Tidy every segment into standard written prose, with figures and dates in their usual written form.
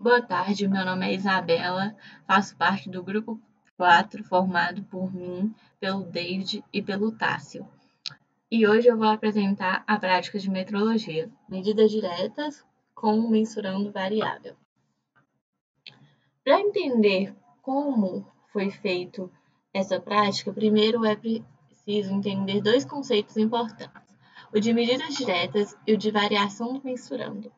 Boa tarde, meu nome é Isabela, faço parte do grupo 4, formado por mim, pelo David e pelo Tássio. E hoje eu vou apresentar a prática de metrologia, medidas diretas com mensurando variável. Para entender como foi feito essa prática, primeiro é preciso entender dois conceitos importantes, o de medidas diretas e o de variação do mensurando.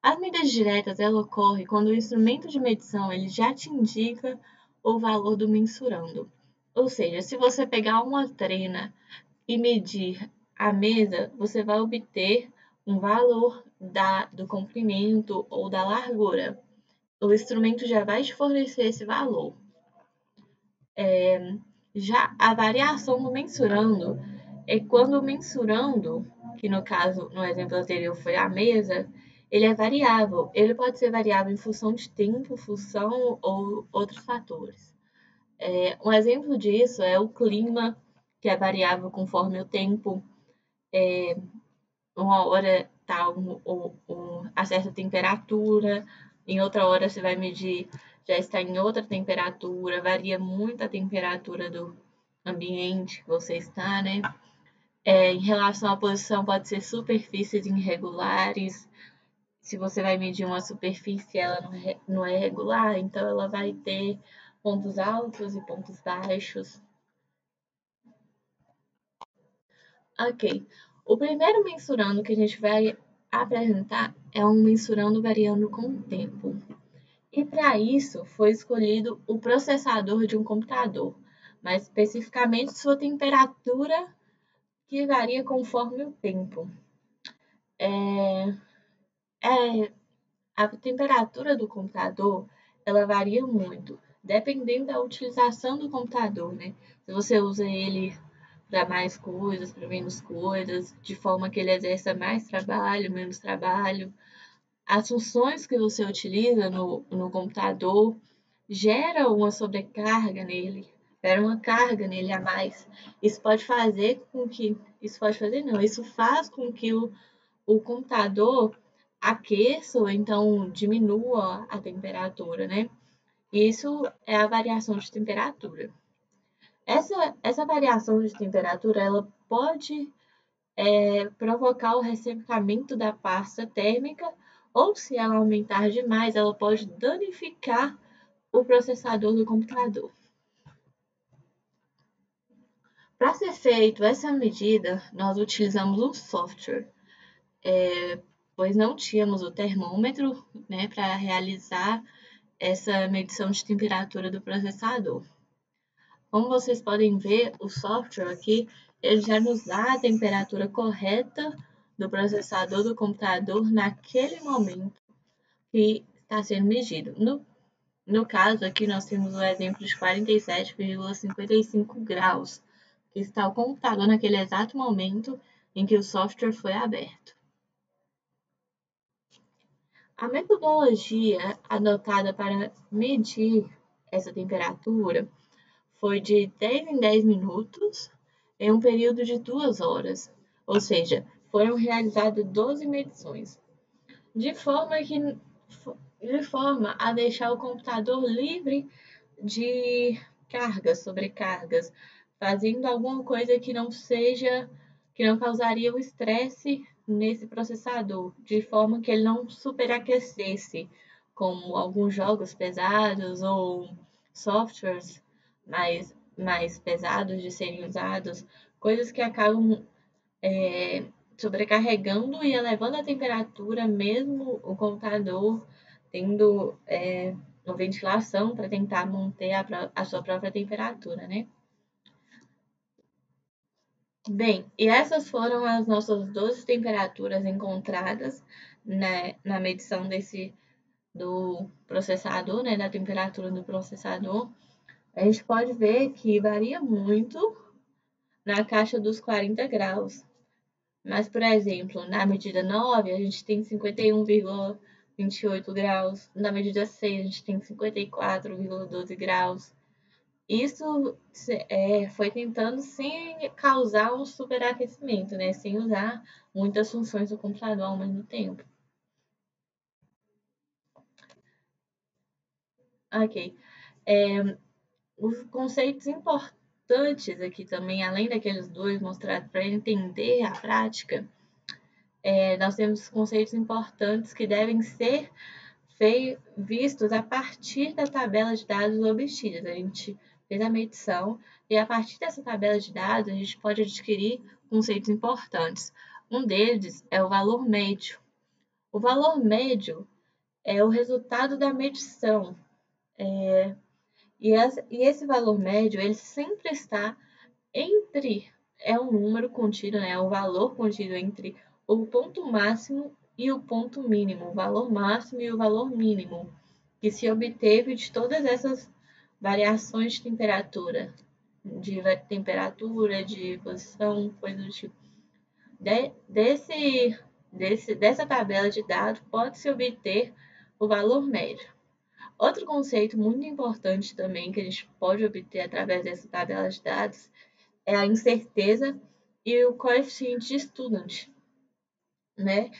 As medidas diretas ela ocorre quando o instrumento de medição ele já te indica o valor do mensurando. Ou seja, se você pegar uma trena e medir a mesa, você vai obter um valor do comprimento ou da largura. O instrumento já vai te fornecer esse valor. Já a variação do mensurando é quando o mensurando, que no caso, no exemplo anterior foi a mesa, ele é variável. Ele pode ser variável em função de tempo, função ou outros fatores. Um exemplo disso é o clima, que é variável conforme o tempo. Uma hora está a certa temperatura, em outra hora você vai medir, já está em outra temperatura, varia muito a temperatura do ambiente que você está, né? Em relação à posição, pode ser superfícies irregulares. Se você vai medir uma superfície, ela não é regular, então ela vai ter pontos altos e pontos baixos. Ok. O primeiro mensurando que a gente vai apresentar é um mensurando variando com o tempo. E para isso foi escolhido o processador de um computador, mais especificamente sua temperatura, que varia conforme o tempo. A temperatura do computador ela varia muito, dependendo da utilização do computador, né? Se você usa ele para mais coisas, para menos coisas, de forma que ele exerça mais trabalho, menos trabalho. As funções que você utiliza no computador gera uma sobrecarga nele, gera uma carga nele a mais. Isso pode fazer com que. Isso pode fazer, não, isso faz com que o computador aqueça ou então diminua a temperatura, né? Isso é a variação de temperatura. Essa variação de temperatura ela pode provocar o ressecamento da pasta térmica ou, se ela aumentar demais, ela pode danificar o processador do computador. Para ser feito essa medida, nós utilizamos um software, pois não tínhamos o termômetro, né, para realizar essa medição de temperatura do processador. Como vocês podem ver, o software aqui ele já nos dá a temperatura correta do processador do computador naquele momento que está sendo medido. No caso aqui, nós temos o exemplo de 47,55 graus, que está o computador naquele exato momento em que o software foi aberto. A metodologia adotada para medir essa temperatura foi de 10 em 10 minutos em um período de 2 horas, ou seja, foram realizadas 12 medições, de forma a deixar o computador livre de cargas, sobrecargas, fazendo alguma coisa que não causaria o estresse nesse processador, de forma que ele não superaquecesse, como alguns jogos pesados ou softwares mais pesados de serem usados, coisas que acabam sobrecarregando e elevando a temperatura, mesmo o computador tendo uma ventilação para tentar manter a sua própria temperatura, né? Bem, e essas foram as nossas 12 temperaturas encontradas na medição do processador, né, da temperatura do processador. A gente pode ver que varia muito na caixa dos 40 graus. Mas, por exemplo, na medida 9, a gente tem 51,28 graus. Na medida 6, a gente tem 54,12 graus. Isso foi tentando sem causar um superaquecimento, né? Sem usar muitas funções do computador ao mesmo tempo. Ok. É, os conceitos importantes aqui também, além daqueles dois mostrados para entender a prática, nós temos conceitos importantes que devem ser vistos a partir da tabela de dados obtida. A gente fez a medição e a partir dessa tabela de dados a gente pode adquirir conceitos importantes. Um deles é o valor médio. O valor médio é o resultado da medição. E esse valor médio, ele sempre está entre, é um número contido, né? É um valor contido entre o ponto máximo e o ponto mínimo, o valor máximo e o valor mínimo, que se obteve de todas essas variações de posição, coisa do tipo. Dessa tabela de dados, pode-se obter o valor médio. Outro conceito muito importante também que a gente pode obter através dessa tabela de dados é a incerteza e o coeficiente de student, né?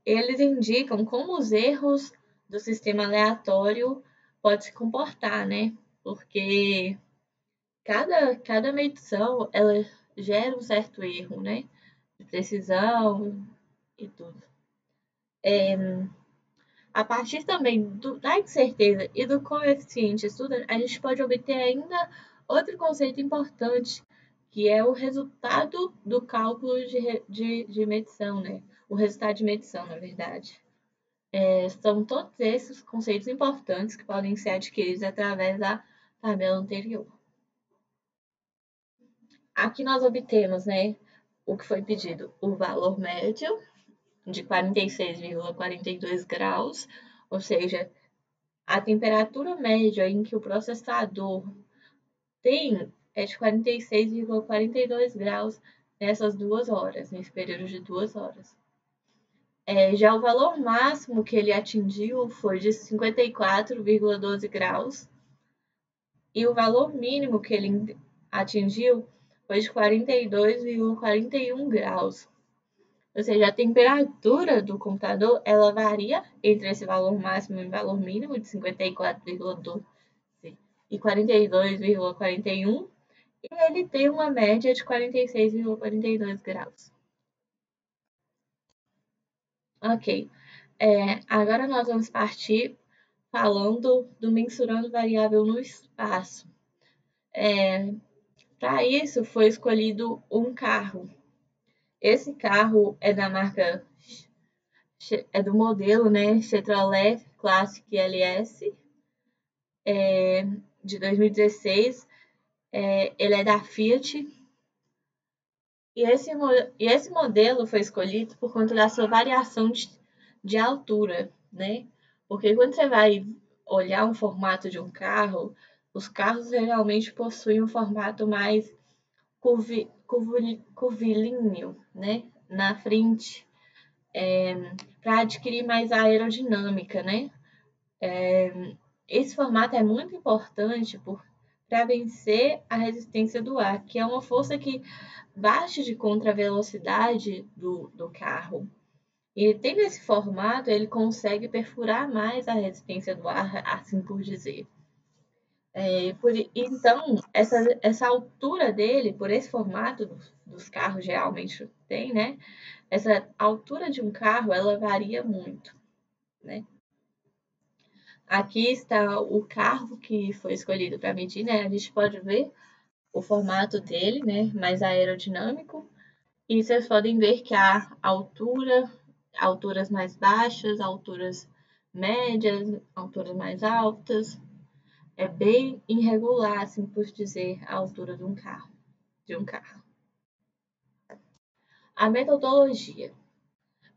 Eles indicam como os erros do sistema aleatório podem se comportar, né? Porque cada medição ela gera um certo erro, né? De precisão e tudo. A partir também da incerteza e do coeficiente student, a gente pode obter ainda outro conceito importante, que é o resultado do cálculo de medição, né? O resultado de medição, na verdade. São todos esses conceitos importantes que podem ser adquiridos através da tabela anterior. Aqui nós obtemos, né, o que foi pedido, o valor médio de 46,42 graus, ou seja, a temperatura média em que o processador tem é de 46,42 graus nessas 2 horas, nesse período de 2 horas. Já o valor máximo que ele atingiu foi de 54,12 graus e o valor mínimo que ele atingiu foi de 42,41 graus. Ou seja, a temperatura do computador ela varia entre esse valor máximo e valor mínimo de 54,12 e 42,41 e ele tem uma média de 46,42 graus. Ok. Agora nós vamos partir falando do mensurando variável no espaço. Para isso foi escolhido um carro. Esse carro é da marca, é do modelo, né, Chevrolet Classic LS, de 2016. Ele é da Fiat. E esse modelo foi escolhido por conta da sua variação de altura, né? Porque quando você vai olhar um formato de um carro, os carros geralmente possuem um formato mais curvilíneo, né? Na frente, para adquirir mais aerodinâmica, né? Esse formato é muito importante para vencer a resistência do ar, que é uma força que bate de contra a velocidade do carro. E tendo esse formato, ele consegue perfurar mais a resistência do ar, assim por dizer. Então, essa altura dele, por esse formato dos carros geralmente tem, né? Essa altura de um carro, ela varia muito, né? Aqui está o carro que foi escolhido para medir, né? A gente pode ver o formato dele, né? Mais aerodinâmico. E vocês podem ver que a alturas mais baixas, alturas médias, alturas mais altas. É bem irregular, assim por dizer, a altura de um carro. A metodologia.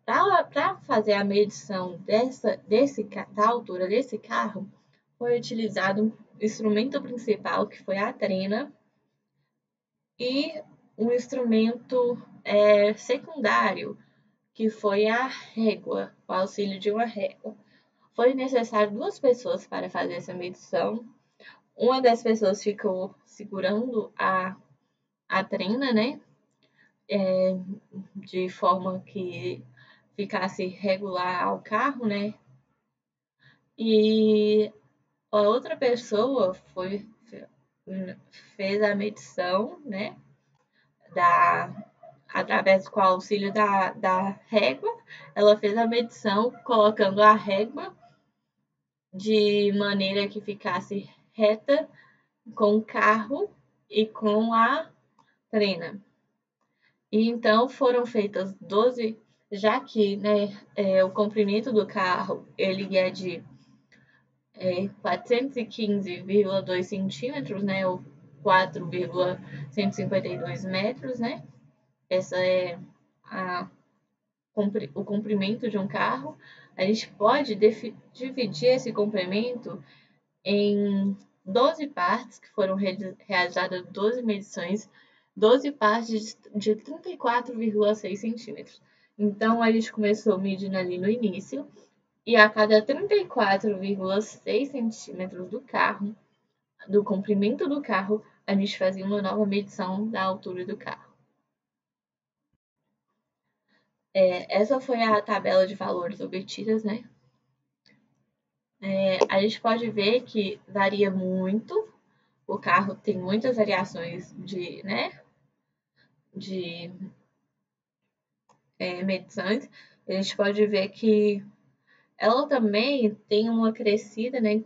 Para fazer a medição da altura desse carro, foi utilizado um instrumento principal, que foi a trena, e um instrumento secundário, que foi a régua, o auxílio de uma régua. Foi necessário 2 pessoas para fazer essa medição. Uma das pessoas ficou segurando a trena, né? De forma que ficasse regular ao carro, né? E a outra pessoa fez a medição, né, através com o auxílio da régua, ela fez a medição colocando a régua de maneira que ficasse reta com o carro e com a trena. E então foram feitas 12, já que, né, o comprimento do carro ele é de 415,2 centímetros, né, ou 4,152 metros, né? Essa é a, o comprimento de um carro. A gente pode dividir esse comprimento em 12 partes, que foram realizadas 12 medições, 12 partes de 34,6 centímetros. Então, a gente começou medindo ali no início, e a cada 34,6 centímetros do carro, do comprimento do carro, a gente fazia uma nova medição da altura do carro. Essa foi a tabela de valores obtidas, né? A gente pode ver que varia muito, o carro tem muitas variações né, de medições. A gente pode ver que ela também tem uma crescida, né?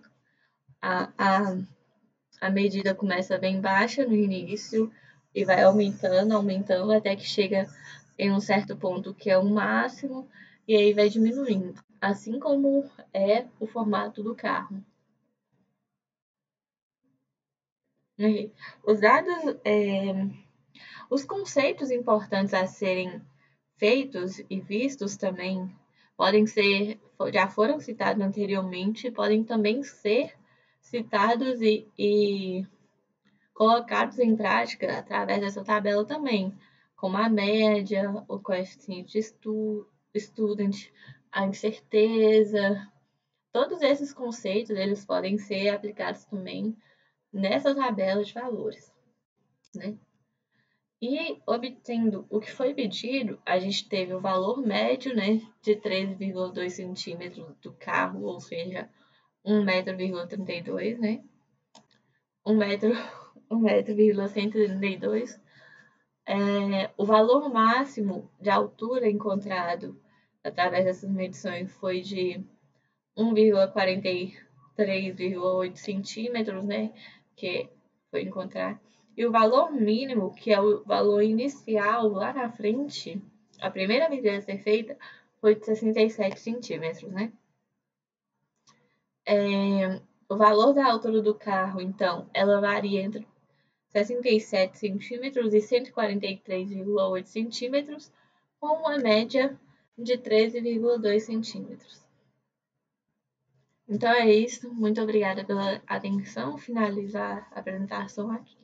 A medida começa bem baixa no início e vai aumentando até que chega em um certo ponto que é o máximo e aí vai diminuindo, assim como é o formato do carro. Os dados, os conceitos importantes a serem feitos e vistos também podem ser, já foram citados anteriormente, podem também ser citados e colocados em prática através dessa tabela também, como a média, o coeficiente de student, a incerteza. Todos esses conceitos eles podem ser aplicados também nessa tabela de valores, né? E obtendo o que foi pedido, a gente teve o valor médio, né, de 13,2 centímetros do carro, ou seja, 1,32 m, né? 1,132 m. O valor máximo de altura encontrado através dessas medições foi de 1,43,8 centímetros, né? Que foi encontrar. E o valor mínimo, que é o valor inicial lá na frente, a primeira medida a ser feita foi de 67 centímetros, né? O valor da altura do carro, então, ela varia entre 67 centímetros e 143,8 centímetros, com uma média de 13,2 centímetros. Então é isso. Muito obrigada pela atenção. Finalizar a apresentação aqui.